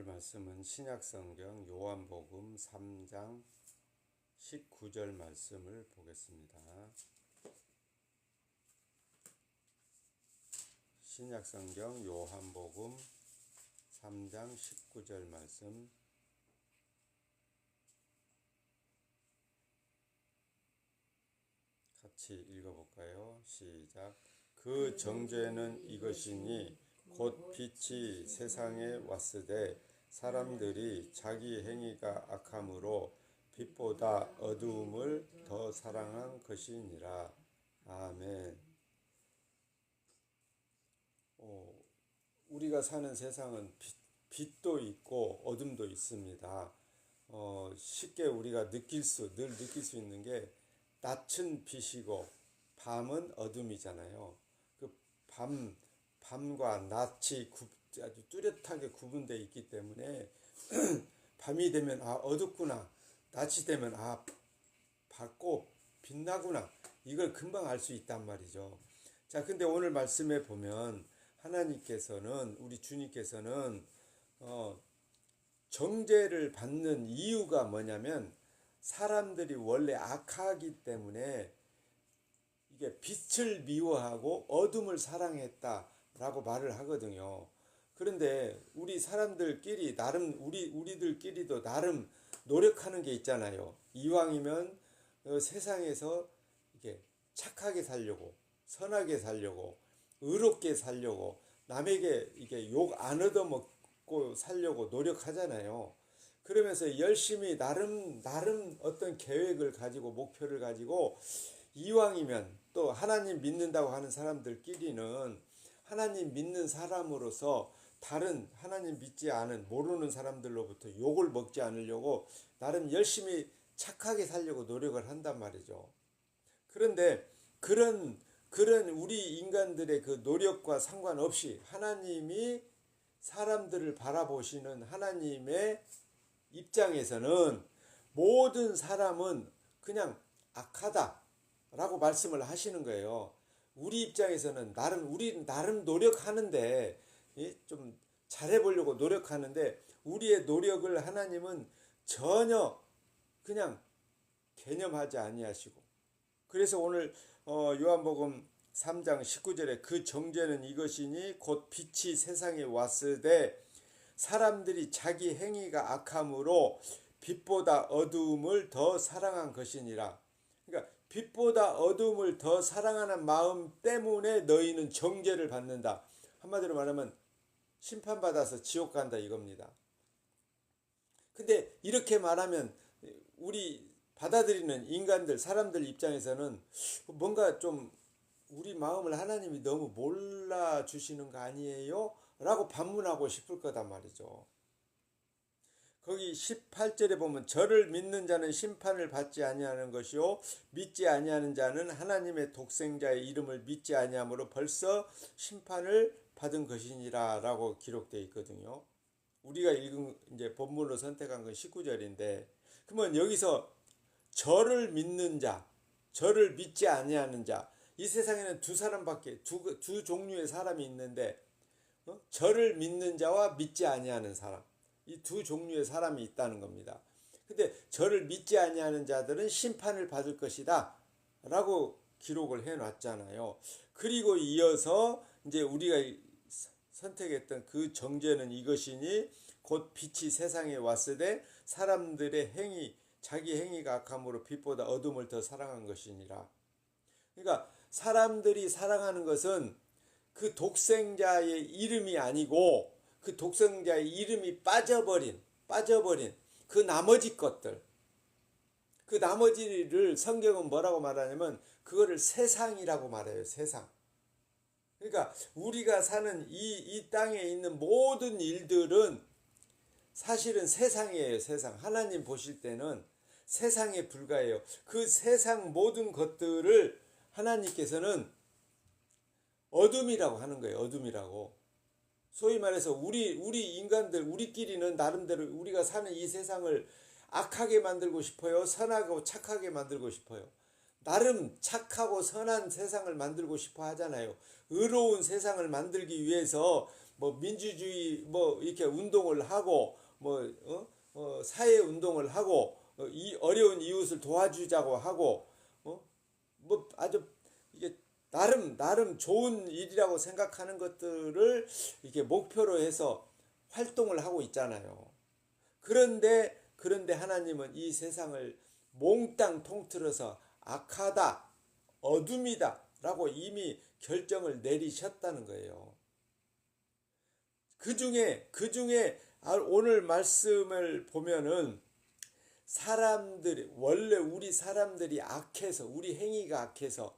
오늘 말씀은 신약성경 요한복음 3장 19절 말씀을 보겠습니다. 신약성경 요한복음 3장 19절 말씀 같이 읽어볼까요? 시작. 그 정죄는 이것이니 곧 빛이 세상에 왔으되 사람들이 자기 행위가 악함으로 빛보다 어두움을 더 사랑한 것이니라. 아멘. 우리가 사는 세상은 빛도 있고 어둠도 있습니다. 쉽게 우리가 늘 느낄 수 있는 게 낮은 빛이고 밤은 어둠이잖아요. 그 밤과 낮이 아주 뚜렷하게 구분되어 있기 때문에 밤이 되면 어둡구나, 낮이 되면 밝고 빛나구나, 이걸 금방 알 수 있단 말이죠. 자, 근데 오늘 말씀에 보면 하나님께서는, 우리 주님께서는 정죄를 받는 이유가 뭐냐면 사람들이 원래 악하기 때문에 이게 빛을 미워하고 어둠을 사랑했다라고 말을 하거든요. 그런데 우리 사람들끼리 나름 우리들끼리도 나름 노력하는 게 있잖아요. 이왕이면 세상에서 이게 착하게 살려고, 선하게 살려고, 의롭게 살려고, 남에게 이게 욕 안 얻어먹고 살려고 노력하잖아요. 그러면서 열심히 나름 어떤 계획을 가지고 목표를 가지고 이왕이면 또 하나님 믿는다고 하는 사람들끼리는 하나님 믿는 사람으로서 다른 하나님 믿지 않은 모르는 사람들로부터 욕을 먹지 않으려고 나름 열심히 착하게 살려고 노력을 한단 말이죠. 그런데 그런 우리 인간들의 그 노력과 상관없이 하나님이 사람들을 바라보시는 하나님의 입장에서는 모든 사람은 그냥 악하다라고 말씀을 하시는 거예요. 우리 입장에서는 우리 나름 노력하는데, 좀 잘해보려고 노력하는데 우리의 노력을 하나님은 전혀 그냥 개념하지 아니하시고, 그래서 오늘 요한복음 3장 19절에 그 정죄는 이것이니 곧 빛이 세상에 왔으되 사람들이 자기 행위가 악함으로 빛보다 어두움을 더 사랑한 것이니라. 그러니까 빛보다 어두움을 더 사랑하는 마음 때문에 너희는 정죄를 받는다. 한마디로 말하면 심판받아서 지옥 간다 이겁니다. 근데 이렇게 말하면 우리 받아들이는 인간들, 사람들 입장에서는 뭔가 좀 우리 마음을 하나님이 너무 몰라주시는 거 아니에요? 라고 반문하고 싶을 거단 말이죠. 거기 18절에 보면 저를 믿는 자는 심판을 받지 아니하는 것이요 믿지 아니하는 자는 하나님의 독생자의 이름을 믿지 아니함으로 벌써 심판을 받은 것이니라 라고 기록되어 있거든요. 우리가 읽은 이제 본문으로 선택한 건 19절인데, 그러면 여기서 저를 믿는 자, 저를 믿지 아니하는 자, 이 세상에는 두 종류의 사람이 있는데 저를 믿는 자와 믿지 아니하는 사람, 이 두 종류의 사람이 있다는 겁니다. 근데 저를 믿지 아니하는 자들은 심판을 받을 것이다 라고 기록을 해 놨잖아요. 그리고 이어서 이제 우리가 선택했던 그 정죄는 이것이니 곧 빛이 세상에 왔으되 사람들의 자기 행위가 악함으로 빛보다 어둠을 더 사랑한 것이니라. 그러니까 사람들이 사랑하는 것은 그 독생자의 이름이 아니고 그 독생자의 이름이 빠져버린 그 나머지 것들, 그 나머지를 성경은 뭐라고 말하냐면 그거를 세상이라고 말해요. 세상. 그러니까 우리가 사는 이 땅에 있는 모든 일들은 사실은 세상이에요. 세상. 하나님 보실 때는 세상에 불과해요. 그 세상 모든 것들을 하나님께서는 어둠이라고 하는 거예요. 어둠이라고. 소위 말해서 우리 인간들, 우리끼리는 나름대로 우리가 사는 이 세상을 악하게 만들고 싶어요. 선하고 착하게 만들고 싶어요. 나름 착하고 선한 세상을 만들고 싶어 하잖아요. 의로운 세상을 만들기 위해서 뭐 민주주의 뭐 이렇게 운동을 하고 사회 운동을 하고 이 어려운 이웃을 도와주자고 하고 뭐 아주 이게 나름 좋은 일이라고 생각하는 것들을 이렇게 목표로 해서 활동을 하고 있잖아요. 그런데 하나님은 이 세상을 몽땅 통틀어서 악하다, 어둠이다 라고 이미 결정을 내리셨다는 거예요. 그 중에 오늘 말씀을 보면은 원래 우리 사람들이 악해서, 우리 행위가 악해서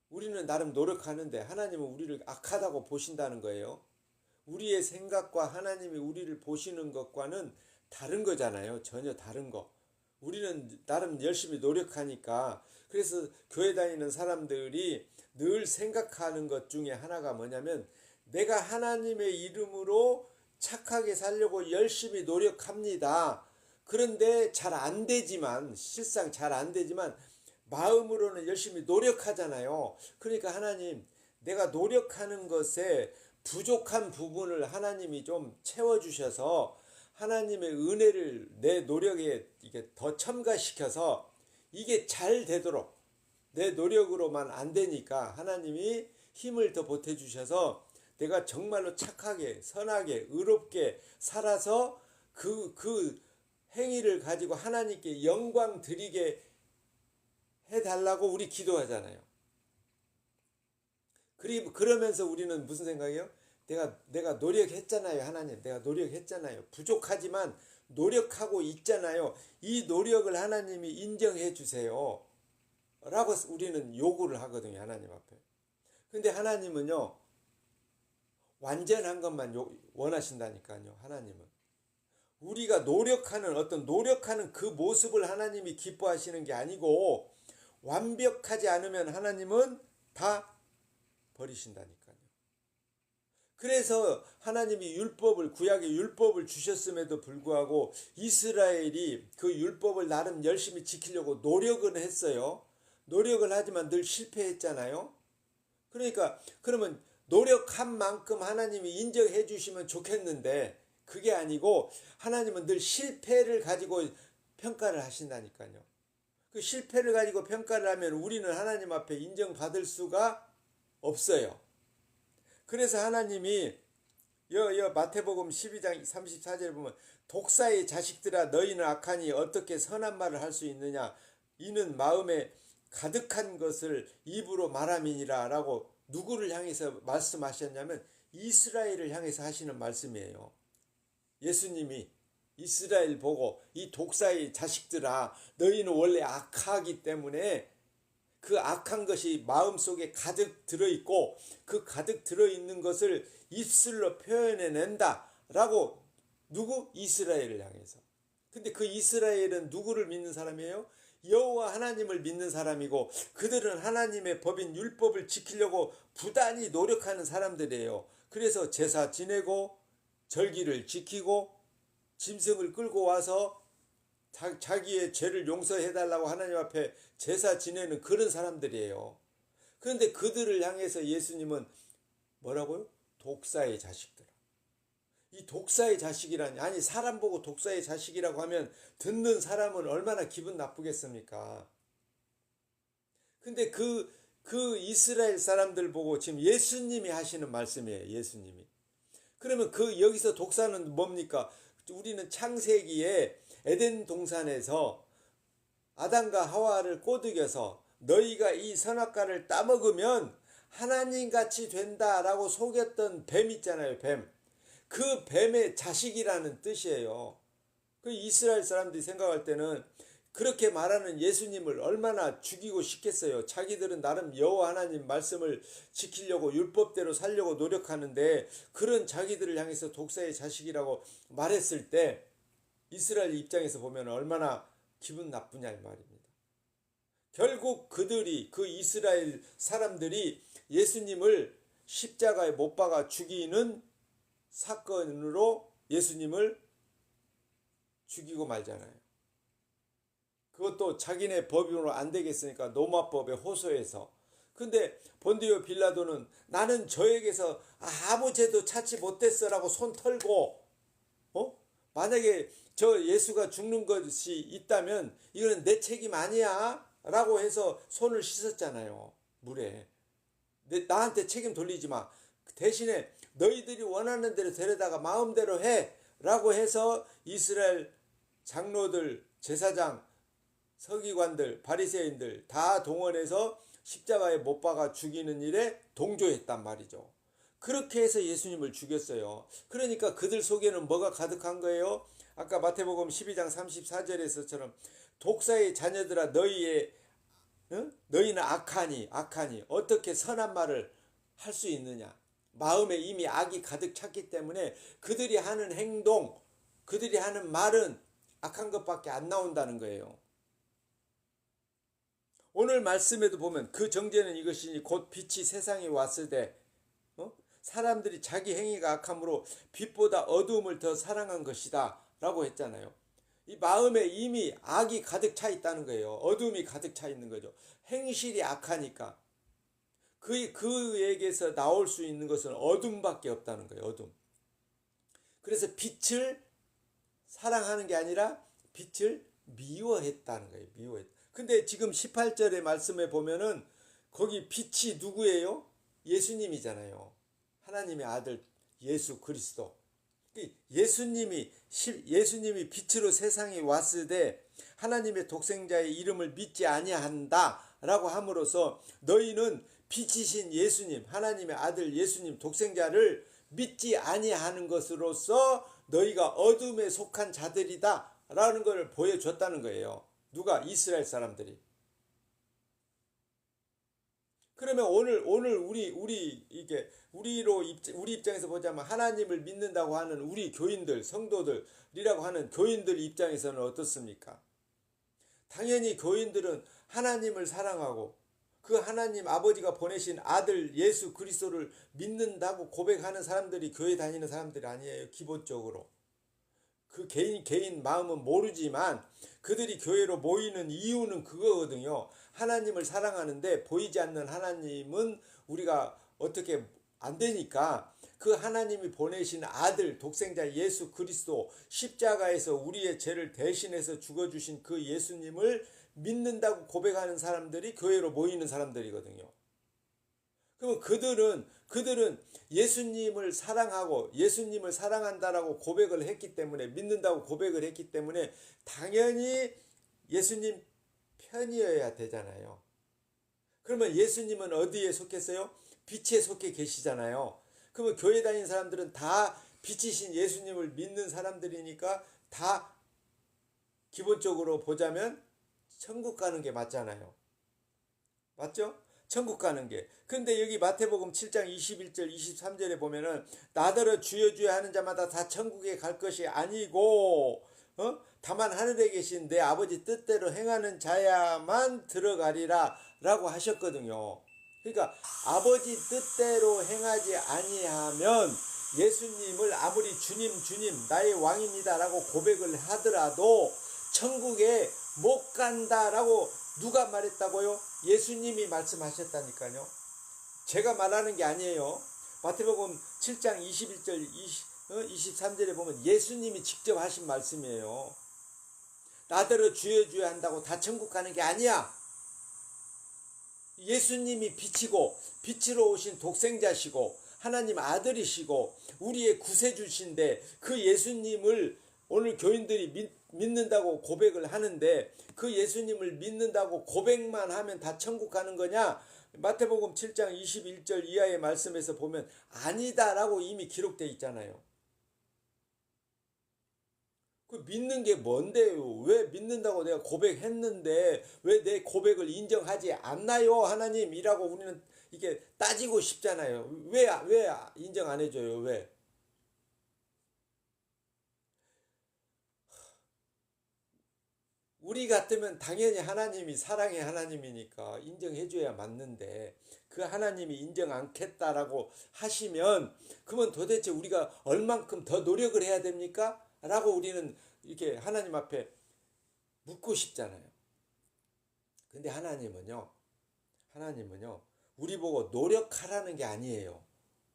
우리는 나름 노력하는데 하나님은 우리를 악하다고 보신다는 거예요. 우리의 생각과 하나님이 우리를 보시는 것과는 다른 거잖아요. 전혀 다른 거. 우리는 나름 열심히 노력하니까. 그래서 교회 다니는 사람들이 늘 생각하는 것 중에 하나가 뭐냐면, 내가 하나님의 이름으로 착하게 살려고 열심히 노력합니다. 그런데 잘 안 되지만, 실상 잘 안 되지만 마음으로는 열심히 노력하잖아요. 그러니까 하나님, 내가 노력하는 것에 부족한 부분을 하나님이 좀 채워주셔서 하나님의 은혜를 내 노력에 이게 더 첨가시켜서 이게 잘 되도록, 내 노력으로만 안 되니까 하나님이 힘을 더 보태주셔서 내가 정말로 착하게, 선하게, 의롭게 살아서 그 행위를 가지고 하나님께 영광 드리게 해달라고 우리 기도하잖아요. 그러면서 우리는 무슨 생각이에요? 내가 노력했잖아요, 하나님. 내가 노력했잖아요. 부족하지만 노력하고 있잖아요. 이 노력을 하나님이 인정해 주세요. 라고 우리는 요구를 하거든요, 하나님 앞에. 근데 하나님은요, 완전한 것만 원하신다니까요, 하나님은. 우리가 노력하는 그 모습을 하나님이 기뻐하시는 게 아니고, 완벽하지 않으면 하나님은 다 버리신다니까요. 그래서 하나님이 구약의 율법을 주셨음에도 불구하고 이스라엘이 그 율법을 나름 열심히 지키려고 노력은 했어요. 노력을 하지만 늘 실패했잖아요. 그러면 노력한 만큼 하나님이 인정해 주시면 좋겠는데, 그게 아니고 하나님은 늘 실패를 가지고 평가를 하신다니까요. 그 실패를 가지고 평가를 하면 우리는 하나님 앞에 인정받을 수가 없어요. 그래서 하나님이 마태복음 12장 34절에 보면, 독사의 자식들아, 너희는 악하니 어떻게 선한 말을 할 수 있느냐, 이는 마음에 가득한 것을 입으로 말함이니라 라고 누구를 향해서 말씀하셨냐면 이스라엘을 향해서 하시는 말씀이에요. 예수님이 이스라엘 보고, 이 독사의 자식들아, 너희는 원래 악하기 때문에 그 악한 것이 마음속에 가득 들어있고 그 가득 들어있는 것을 입술로 표현해낸다 라고, 누구? 이스라엘을 향해서. 근데 그 이스라엘은 누구를 믿는 사람이에요? 여호와 하나님을 믿는 사람이고, 그들은 하나님의 법인 율법을 지키려고 부단히 노력하는 사람들이에요. 그래서 제사 지내고 절기를 지키고 짐승을 끌고 와서 자기의 죄를 용서해달라고 하나님 앞에 제사 지내는 그런 사람들이에요. 그런데 그들을 향해서 예수님은 뭐라고요? 독사의 자식들. 이 독사의 자식이라니, 아니 사람 보고 독사의 자식이라고 하면 듣는 사람은 얼마나 기분 나쁘겠습니까? 근데 그 이스라엘 사람들 보고 지금 예수님이 하시는 말씀이에요. 예수님이. 그러면 여기서 독사는 뭡니까? 우리는 창세기에 에덴 동산에서 아담과 하와를 꼬드겨서 너희가 이 선악과를 따먹으면 하나님같이 된다라고 속였던 뱀 있잖아요, 뱀. 그 뱀의 자식이라는 뜻이에요. 그 이스라엘 사람들이 생각할 때는 그렇게 말하는 예수님을 얼마나 죽이고 싶겠어요. 자기들은 나름 여호와 하나님 말씀을 지키려고 율법대로 살려고 노력하는데, 그런 자기들을 향해서 독사의 자식이라고 말했을 때 이스라엘 입장에서 보면 얼마나 기분 나쁘냐 이 말입니다. 결국 그 이스라엘 사람들이 예수님을 십자가에 못 박아 죽이는 사건으로 예수님을 죽이고 말잖아요. 그것도 자기네 법으로 안 되겠으니까 노마법에 호소해서. 근데 본디오 빌라도는 나는 저에게서 아무 죄도 찾지 못했어라고 손 털고, 만약에 저 예수가 죽는 것이 있다면 이거는 내 책임 아니야 라고 해서 손을 씻었잖아요. 물에. 나한테 책임 돌리지 마. 대신에 너희들이 원하는 대로 데려다가 마음대로 해 라고 해서 이스라엘 장로들, 제사장, 서기관들, 바리새인들 다 동원해서 십자가에 못 박아 죽이는 일에 동조했단 말이죠. 그렇게 해서 예수님을 죽였어요. 그러니까 그들 속에는 뭐가 가득한 거예요? 아까 마태복음 12장 34절에서처럼 독사의 자녀들아 너희는 악하니 어떻게 선한 말을 할 수 있느냐. 마음에 이미 악이 가득 찼기 때문에 그들이 하는 행동, 그들이 하는 말은 악한 것밖에 안 나온다는 거예요. 오늘 말씀에도 보면 그 정죄는 이것이니 곧 빛이 세상에 왔을 때 사람들이 자기 행위가 악함으로 빛보다 어두움을 더 사랑한 것이다 라고 했잖아요. 이 마음에 이미 악이 가득 차 있다는 거예요. 어둠이 가득 차 있는 거죠. 행실이 악하니까 그에게서 나올 수 있는 것은 어둠밖에 없다는 거예요. 어둠. 그래서 빛을 사랑하는 게 아니라 빛을 미워했다는 거예요. 미워했다. 근데 지금 18절의 말씀에 보면은 거기 빛이 누구예요? 예수님이잖아요. 하나님의 아들 예수 그리스도. 예수님이 빛으로 세상에 왔을 때 하나님의 독생자의 이름을 믿지 아니한다라고 함으로써 너희는 빛이신 예수님, 하나님의 아들 예수님 독생자를 믿지 아니하는 것으로서 너희가 어둠에 속한 자들이다라는 것을 보여줬다는 거예요. 누가? 이스라엘 사람들이. 그러면 오늘 우리 입장에서 보자면 하나님을 믿는다고 하는 우리 교인들, 성도들이라고 하는 교인들 입장에서는 어떻습니까? 당연히 교인들은 하나님을 사랑하고 그 하나님 아버지가 보내신 아들 예수 그리스도를 믿는다고 고백하는 사람들이 교회 다니는 사람들이 아니에요. 기본적으로. 그 개인 마음은 모르지만 그들이 교회로 모이는 이유는 그거거든요. 하나님을 사랑하는데 보이지 않는 하나님은 우리가 어떻게 안 되니까 그 하나님이 보내신 아들 독생자 예수 그리스도 십자가에서 우리의 죄를 대신해서 죽어주신 그 예수님을 믿는다고 고백하는 사람들이 교회로 모이는 사람들이거든요. 그러면 그들은 예수님을 사랑하고 예수님을 사랑한다라고 고백을 했기 때문에 믿는다고 고백을 했기 때문에 당연히 예수님 편이어야 되잖아요. 그러면 예수님은 어디에 속했어요? 빛에 속해 계시잖아요. 그러면 교회 다니는 사람들은 다 빛이신 예수님을 믿는 사람들이니까 다 기본적으로 보자면 천국 가는 게 맞잖아요. 맞죠? 천국 가는 게. 근데 여기 마태복음 7장 21절 23절에 보면은 나더러 주여 주여 하는 자마다 다 천국에 갈 것이 아니고 다만 하늘에 계신 내 아버지 뜻대로 행하는 자야만 들어가리라 라고 하셨거든요. 그러니까 아버지 뜻대로 행하지 아니하면 예수님을 아무리 주님 나의 왕입니다 라고 고백을 하더라도 천국에 못 간다라고 누가 말했다고요? 예수님이 말씀하셨다니까요. 제가 말하는 게 아니에요. 마태복음 7장 21절 23절에 보면 예수님이 직접 하신 말씀이에요. 나더러 주여 주여 한다고 다 천국 가는 게 아니야. 예수님이 빛이고 빛으로 오신 독생자시고 하나님 아들이시고 우리의 구세주신데 그 예수님을 오늘 교인들이 믿는다고 고백을 하는데 그 예수님을 믿는다고 고백만 하면 다 천국 가는 거냐? 마태복음 7장 21절 이하의 말씀에서 보면 아니다라고 이미 기록되어 있잖아요. 그 믿는 게 뭔데요? 왜 믿는다고 내가 고백했는데 왜 내 고백을 인정하지 않나요? 하나님이라고 우리는 이게 따지고 싶잖아요. 왜 인정 안 해줘요? 왜? 우리 같으면 당연히 하나님이 사랑의 하나님이니까 인정해줘야 맞는데 그 하나님이 인정 않겠다라고 하시면 그러면 도대체 우리가 얼만큼 더 노력을 해야 됩니까? 라고 우리는 이렇게 하나님 앞에 묻고 싶잖아요. 근데 하나님은요 우리 보고 노력하라는 게 아니에요.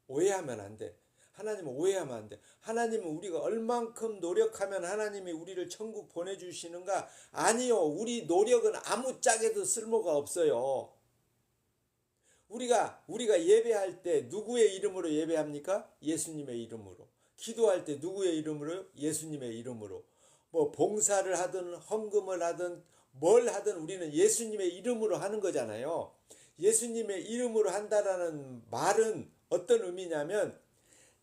오해하면 안 돼. 하나님은 오해하면 안 돼. 하나님은 우리가 얼만큼 노력하면 하나님이 우리를 천국 보내주시는가? 아니요. 우리 노력은 아무짝에도 쓸모가 없어요. 우리가 예배할 때 누구의 이름으로 예배합니까? 예수님의 이름으로. 기도할 때 누구의 이름으로? 예수님의 이름으로. 뭐 봉사를 하든 헌금을 하든 뭘 하든 우리는 예수님의 이름으로 하는 거잖아요. 예수님의 이름으로 한다라는 말은 어떤 의미냐면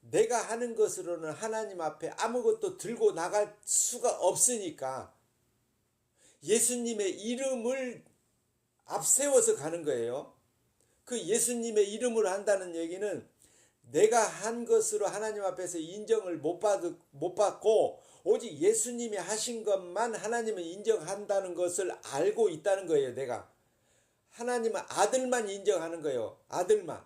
내가 하는 것으로는 하나님 앞에 아무것도 들고 나갈 수가 없으니까 예수님의 이름을 앞세워서 가는 거예요. 그 예수님의 이름으로 한다는 얘기는 내가 한 것으로 하나님 앞에서 인정을 못 받고 오직 예수님이 하신 것만 하나님은 인정한다는 것을 알고 있다는 거예요. 내가 하나님은 아들만 인정하는 거예요. 아들만.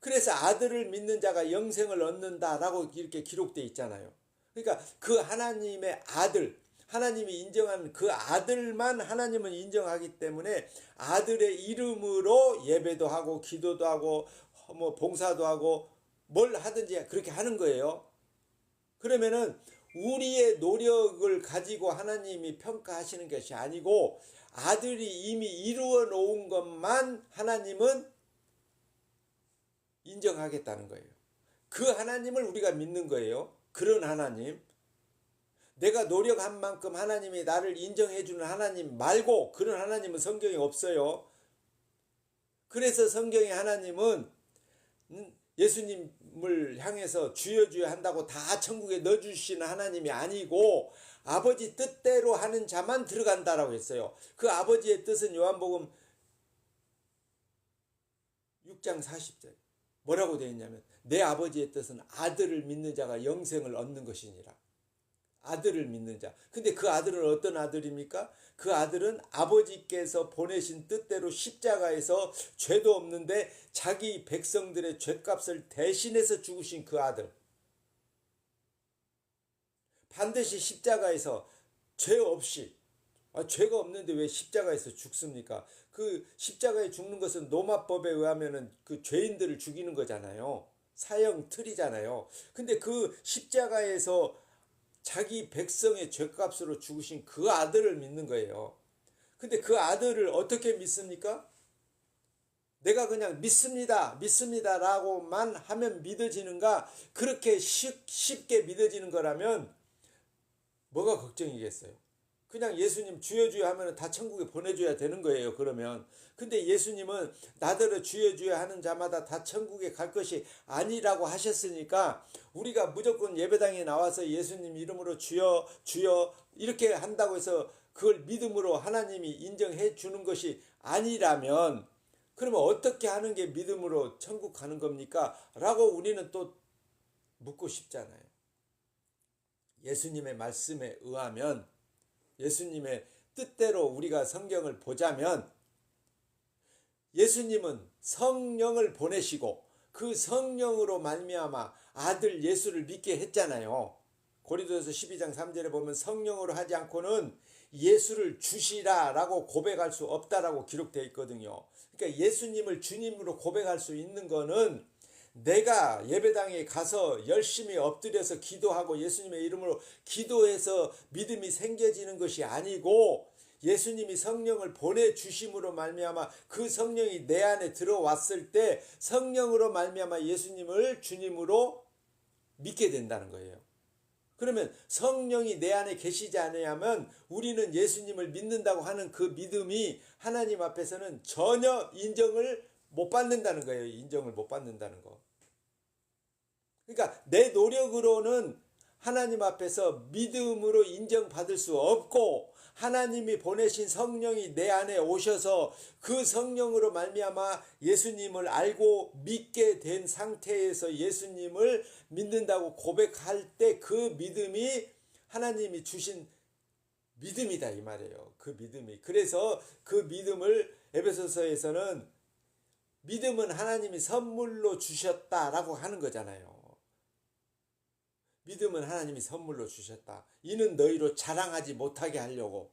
그래서 아들을 믿는 자가 영생을 얻는다라고 이렇게 기록되어 있잖아요. 그러니까 그 하나님의 아들, 하나님이 인정한 그 아들만 하나님은 인정하기 때문에 아들의 이름으로 예배도 하고 기도도 하고 뭐 봉사도 하고 뭘 하든지 그렇게 하는 거예요. 그러면은 우리의 노력을 가지고 하나님이 평가하시는 것이 아니고 아들이 이미 이루어 놓은 것만 하나님은 인정하겠다는 거예요. 그 하나님을 우리가 믿는 거예요. 그런 하나님. 내가 노력한 만큼 하나님이 나를 인정해 주는 하나님 말고 그런 하나님은 성경에 없어요. 그래서 성경의 하나님은 예수님을 향해서 주여 주여 한다고 다 천국에 넣어주시는 하나님이 아니고 아버지 뜻대로 하는 자만 들어간다라고 했어요. 그 아버지의 뜻은 요한복음 6장 40절 뭐라고 되어 있냐면 내 아버지의 뜻은 아들을 믿는 자가 영생을 얻는 것이니라. 아들을 믿는 자. 근데 그 아들은 어떤 아들입니까? 그 아들은 아버지께서 보내신 뜻대로 십자가에서 죄도 없는데 자기 백성들의 죄값을 대신해서 죽으신 그 아들. 반드시 십자가에서 죄 없이 죄가 없는데 왜 십자가에서 죽습니까? 그 십자가에 죽는 것은 로마법에 의하면은 그 죄인들을 죽이는 거잖아요. 사형 틀이잖아요. 근데 그 십자가에서 자기 백성의 죄값으로 죽으신 그 아들을 믿는 거예요. 근데 그 아들을 어떻게 믿습니까? 내가 그냥 믿습니다라고만 하면 믿어지는가? 그렇게 쉽게 믿어지는 거라면 뭐가 걱정이겠어요? 그냥 예수님 주여 주여 하면 다 천국에 보내줘야 되는 거예요. 그러면 근데 예수님은 나더러 주여 주여 하는 자마다 다 천국에 갈 것이 아니라고 하셨으니까 우리가 무조건 예배당에 나와서 예수님 이름으로 주여 주여 이렇게 한다고 해서 그걸 믿음으로 하나님이 인정해 주는 것이 아니라면 그러면 어떻게 하는 게 믿음으로 천국 가는 겁니까? 라고 우리는 또 묻고 싶잖아요. 예수님의 말씀에 의하면 예수님의 뜻대로 우리가 성경을 보자면 예수님은 성령을 보내시고 그 성령으로 말미암아 아들 예수를 믿게 했잖아요. 고린도서 12장 3절에 보면 성령으로 하지 않고는 예수를 주시라라고 고백할 수 없다라고 기록되어 있거든요. 그러니까 예수님을 주님으로 고백할 수 있는 거는 내가 예배당에 가서 열심히 엎드려서 기도하고 예수님의 이름으로 기도해서 믿음이 생겨지는 것이 아니고 예수님이 성령을 보내주심으로 말미암아 그 성령이 내 안에 들어왔을 때 성령으로 말미암아 예수님을 주님으로 믿게 된다는 거예요. 그러면 성령이 내 안에 계시지 않으면 우리는 예수님을 믿는다고 하는 그 믿음이 하나님 앞에서는 전혀 인정을 못 받는다는 거예요. 인정을 못 받는다는 거. 그러니까 내 노력으로는 하나님 앞에서 믿음으로 인정받을 수 없고 하나님이 보내신 성령이 내 안에 오셔서 그 성령으로 말미암아 예수님을 알고 믿게 된 상태에서 예수님을 믿는다고 고백할 때 그 믿음이 하나님이 주신 믿음이다 이 말이에요. 그 믿음이. 그래서 그 믿음을 에베소서에서는 믿음은 하나님이 선물로 주셨다라고 하는 거잖아요. 믿음은 하나님이 선물로 주셨다. 이는 너희로 자랑하지 못하게 하려고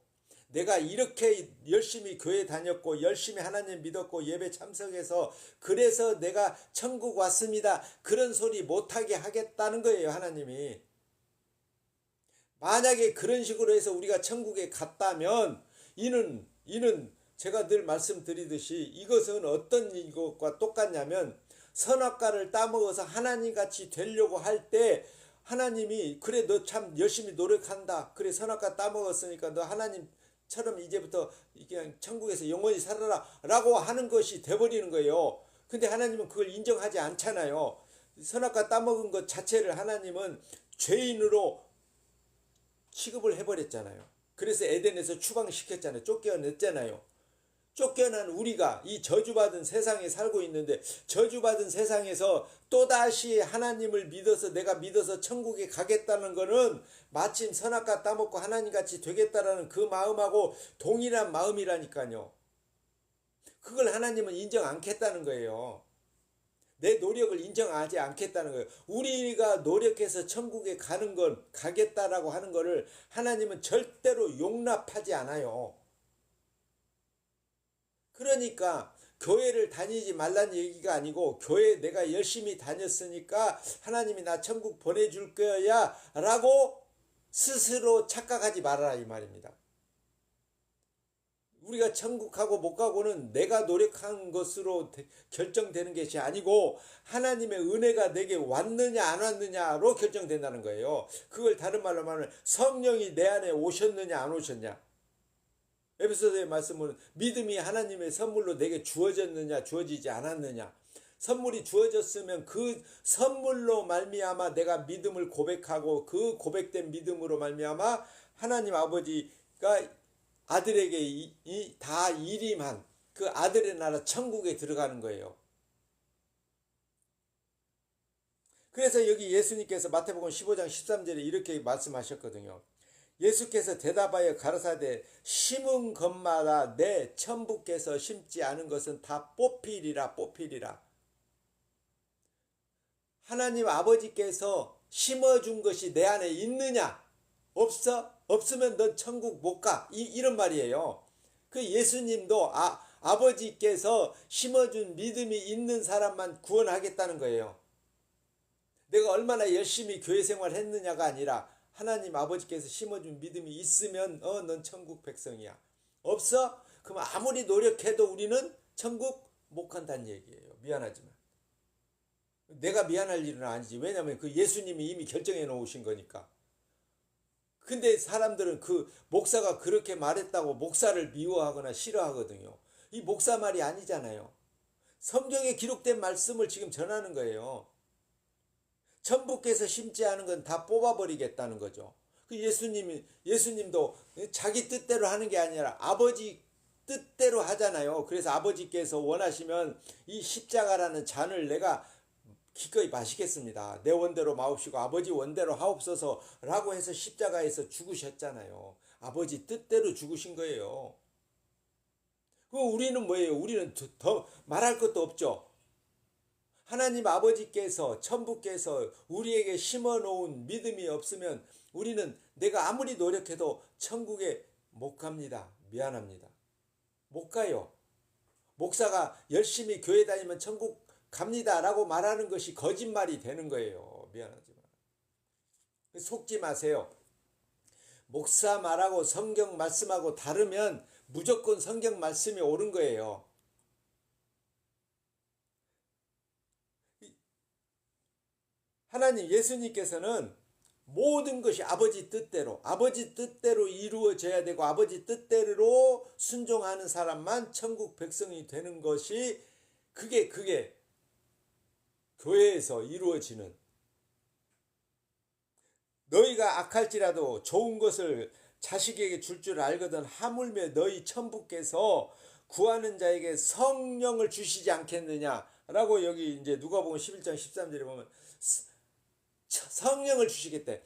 내가 이렇게 열심히 교회 다녔고 열심히 하나님 믿었고 예배 참석해서 그래서 내가 천국 왔습니다. 그런 소리 못하게 하겠다는 거예요, 하나님이. 만약에 그런 식으로 해서 우리가 천국에 갔다면 이는 제가 늘 말씀드리듯이 이것은 어떤 것과 똑같냐면 선악과를 따먹어서 하나님같이 되려고 할 때 하나님이 그래 너 참 열심히 노력한다. 그래 선악과 따먹었으니까 너 하나님처럼 이제부터 그냥 천국에서 영원히 살아라 라고 하는 것이 돼버리는 거예요. 근데 하나님은 그걸 인정하지 않잖아요. 선악과 따먹은 것 자체를 하나님은 죄인으로 취급을 해버렸잖아요. 그래서 에덴에서 추방시켰잖아요. 쫓겨냈잖아요. 쫓겨난 우리가 이 저주받은 세상에 살고 있는데 저주받은 세상에서 또다시 하나님을 믿어서 내가 믿어서 천국에 가겠다는 거는 마침 선악과 따먹고 하나님같이 되겠다라는 그 마음하고 동일한 마음이라니까요. 그걸 하나님은 인정 않겠다는 거예요. 내 노력을 인정하지 않겠다는 거예요. 우리가 노력해서 천국에 가는 건 가겠다라고 하는 거를 하나님은 절대로 용납하지 않아요. 그러니까 교회를 다니지 말라는 얘기가 아니고 교회 내가 열심히 다녔으니까 하나님이 나 천국 보내줄 거야 라고 스스로 착각하지 말아라 이 말입니다. 우리가 천국하고 못 가고는 내가 노력한 것으로 결정되는 것이 아니고 하나님의 은혜가 내게 왔느냐 안 왔느냐로 결정된다는 거예요. 그걸 다른 말로 말하면 성령이 내 안에 오셨느냐 안 오셨냐. 에베소서의 말씀은 믿음이 하나님의 선물로 내게 주어졌느냐 주어지지 않았느냐. 선물이 주어졌으면 그 선물로 말미암아 내가 믿음을 고백하고 그 고백된 믿음으로 말미암아 하나님 아버지가 아들에게 다 일임한 그 아들의 나라 천국에 들어가는 거예요. 그래서 여기 예수님께서 마태복음 15장 13절에 이렇게 말씀하셨거든요. 예수께서 대답하여 가라사대 심은 것마다 내 천부께서 심지 않은 것은 다 뽑히리라 뽑히리라. 하나님 아버지께서 심어준 것이 내 안에 있느냐? 없어? 없으면 넌 천국 못 가. 이런 말이에요. 그 예수님도 아버지께서 심어준 믿음이 있는 사람만 구원하겠다는 거예요. 내가 얼마나 열심히 교회 생활 했느냐가 아니라 하나님 아버지께서 심어준 믿음이 있으면 넌 천국 백성이야. 없어? 그럼 아무리 노력해도 우리는 천국 못 간다는 얘기예요. 미안하지만. 내가 미안할 일은 아니지. 왜냐하면 그 예수님이 이미 결정해 놓으신 거니까. 근데 사람들은 그 목사가 그렇게 말했다고 목사를 미워하거나 싫어하거든요. 이 목사 말이 아니잖아요. 성경에 기록된 말씀을 지금 전하는 거예요. 천부께서 심지 않은 건 다 뽑아버리겠다는 거죠. 그 예수님도 자기 뜻대로 하는 게 아니라 아버지 뜻대로 하잖아요. 그래서 아버지께서 원하시면 이 십자가라는 잔을 내가 기꺼이 마시겠습니다. 내 원대로 마옵시고 아버지 원대로 하옵소서라고 해서 십자가에서 죽으셨잖아요. 아버지 뜻대로 죽으신 거예요. 그럼 우리는 뭐예요? 우리는 더 말할 것도 없죠. 하나님 아버지께서 천부께서 우리에게 심어놓은 믿음이 없으면 우리는 내가 아무리 노력해도 천국에 못 갑니다. 미안합니다. 못 가요. 목사가 열심히 교회 다니면 천국 갑니다 라고 말하는 것이 거짓말이 되는 거예요. 미안하지만 속지 마세요. 목사 말하고 성경 말씀하고 다르면 무조건 성경 말씀이 옳은 거예요. 하나님 예수님께서는 모든 것이 아버지 뜻대로 이루어져야 되고 아버지 뜻대로 순종하는 사람만 천국 백성이 되는 것이 그게 교회에서 이루어지는, 너희가 악할지라도 좋은 것을 자식에게 줄 줄 알거든 하물며 너희 천부께서 구하는 자에게 성령을 주시지 않겠느냐라고 여기 이제 누가복음 11장 13절에 보면 성령을 주시겠대.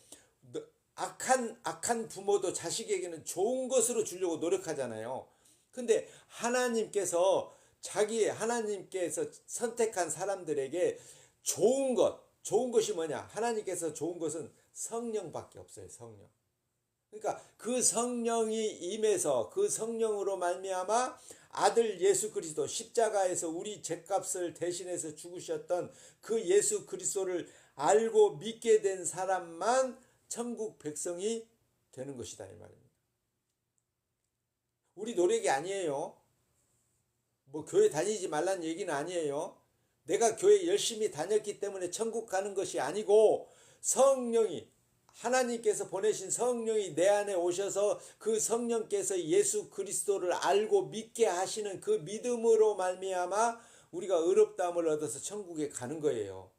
악한 부모도 자식에게는 좋은 것으로 주려고 노력하잖아요. 근데 하나님께서 선택한 사람들에게 좋은 것이 뭐냐? 하나님께서 좋은 것은 성령밖에 없어요. 성령. 그러니까 그 성령이 임해서 그 성령으로 말미암아 아들 예수 그리스도 십자가에서 우리 죄값을 대신해서 죽으셨던 그 예수 그리스도를 알고 믿게 된 사람만 천국 백성이 되는 것이다 이 말입니다. 우리 노력이 아니에요. 뭐 교회 다니지 말란 얘기는 아니에요. 내가 교회 열심히 다녔기 때문에 천국 가는 것이 아니고 성령이 하나님께서 보내신 성령이 내 안에 오셔서 그 성령께서 예수 그리스도를 알고 믿게 하시는 그 믿음으로 말미암아 우리가 의롭다함을 얻어서 천국에 가는 거예요.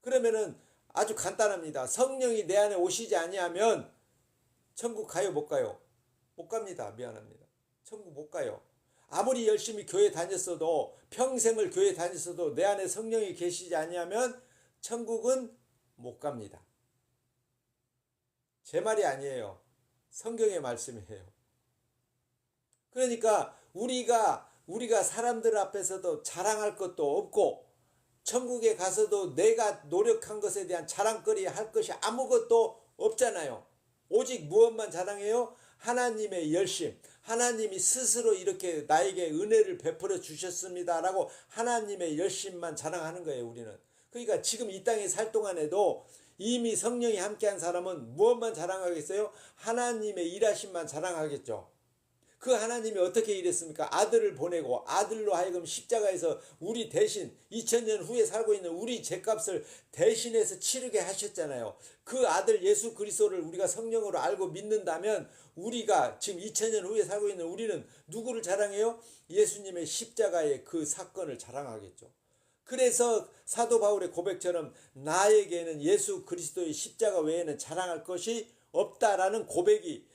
그러면은 아주 간단합니다. 성령이 내 안에 오시지 아니하면 천국 가요 못 가요? 못 갑니다. 미안합니다. 천국 못 가요. 아무리 열심히 교회 다녔어도 평생을 교회 다녔어도 내 안에 성령이 계시지 아니하면 천국은 못 갑니다. 제 말이 아니에요. 성경의 말씀이에요. 그러니까 우리가 사람들 앞에서도 자랑할 것도 없고 천국에 가서도 내가 노력한 것에 대한 자랑거리 할 것이 아무것도 없잖아요. 오직 무엇만 자랑해요? 하나님의 열심, 하나님이 스스로 이렇게 나에게 은혜를 베풀어 주셨습니다라고 하나님의 열심만 자랑하는 거예요, 우리는. 그러니까 지금 이 땅에 살 동안에도 이미 성령이 함께한 사람은 무엇만 자랑하겠어요? 하나님의 일하심만 자랑하겠죠. 그 하나님이 어떻게 일했습니까? 아들을 보내고 아들로 하여금 십자가에서 우리 대신 2000년 후에 살고 있는 우리 죄값을 대신해서 치르게 하셨잖아요. 그 아들 예수 그리스도를 우리가 성령으로 알고 믿는다면 우리가 지금 2000년 후에 살고 있는 우리는 누구를 자랑해요? 예수님의 십자가의 그 사건을 자랑하겠죠. 그래서 사도 바울의 고백처럼 나에게는 예수 그리스도의 십자가 외에는 자랑할 것이 없다라는 고백이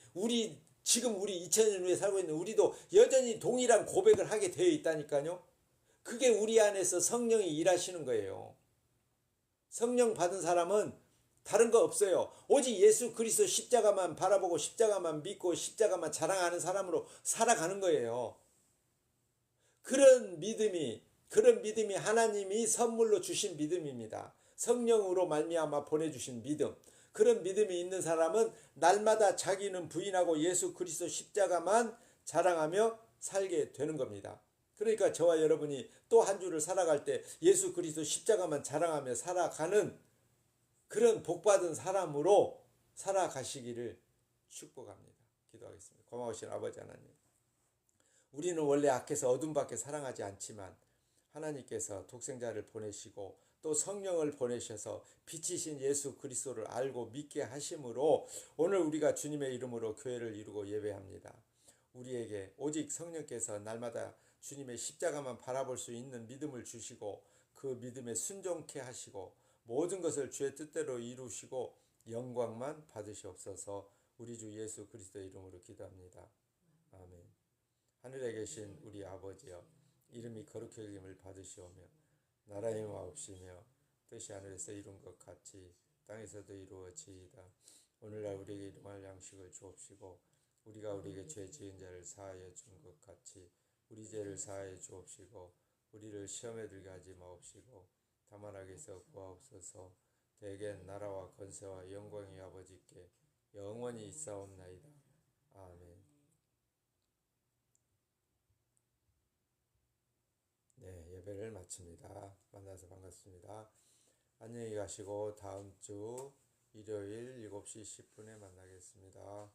지금 우리 2000년 후에 살고 있는 우리도 여전히 동일한 고백을 하게 되어 있다니까요. 그게 우리 안에서 성령이 일하시는 거예요. 성령 받은 사람은 다른 거 없어요. 오직 예수 그리스도 십자가만 바라보고 십자가만 믿고 십자가만 자랑하는 사람으로 살아가는 거예요. 그런 믿음이 하나님이 선물로 주신 믿음입니다. 성령으로 말미암아 보내주신 믿음. 그런 믿음이 있는 사람은 날마다 자기는 부인하고 예수 그리스도 십자가만 자랑하며 살게 되는 겁니다. 그러니까 저와 여러분이 또 한 주를 살아갈 때 예수 그리스도 십자가만 자랑하며 살아가는 그런 복받은 사람으로 살아가시기를 축복합니다. 기도하겠습니다. 고마우신 아버지 하나님, 우리는 원래 악해서 어둠 밖에 사랑하지 않지만 하나님께서 독생자를 보내시고 또 성령을 보내셔서 빛이신 예수 그리스도를 알고 믿게 하심으로 오늘 우리가 주님의 이름으로 교회를 이루고 예배합니다. 우리에게 오직 성령께서 날마다 주님의 십자가만 바라볼 수 있는 믿음을 주시고 그 믿음에 순종케 하시고 모든 것을 주의 뜻대로 이루시고 영광만 받으시옵소서. 우리 주 예수 그리스도의 이름으로 기도합니다. 아멘. 하늘에 계신 우리 아버지여, 이름이 거룩히 여김을 받으시오며 나라의 마옵시며 뜻이 하늘에서 이룬 것 같이 땅에서도 이루어지이다. 오늘날 우리에게 일용할 양식을 주옵시고 우리가 우리에게 죄 지은 자를 사하여 준 것 같이 우리 죄를 사하여 주옵시고 우리를 시험에 들게 하지 마옵시고 다만 악에서 구하옵소서. 대개 나라와 권세와 영광이 아버지께 영원히 있사옵나이다. 아멘. 네, 예배를 마칩니다. 만나서 반갑습니다. 안녕히 가시고 다음 주 일요일 7시 10분에 만나겠습니다.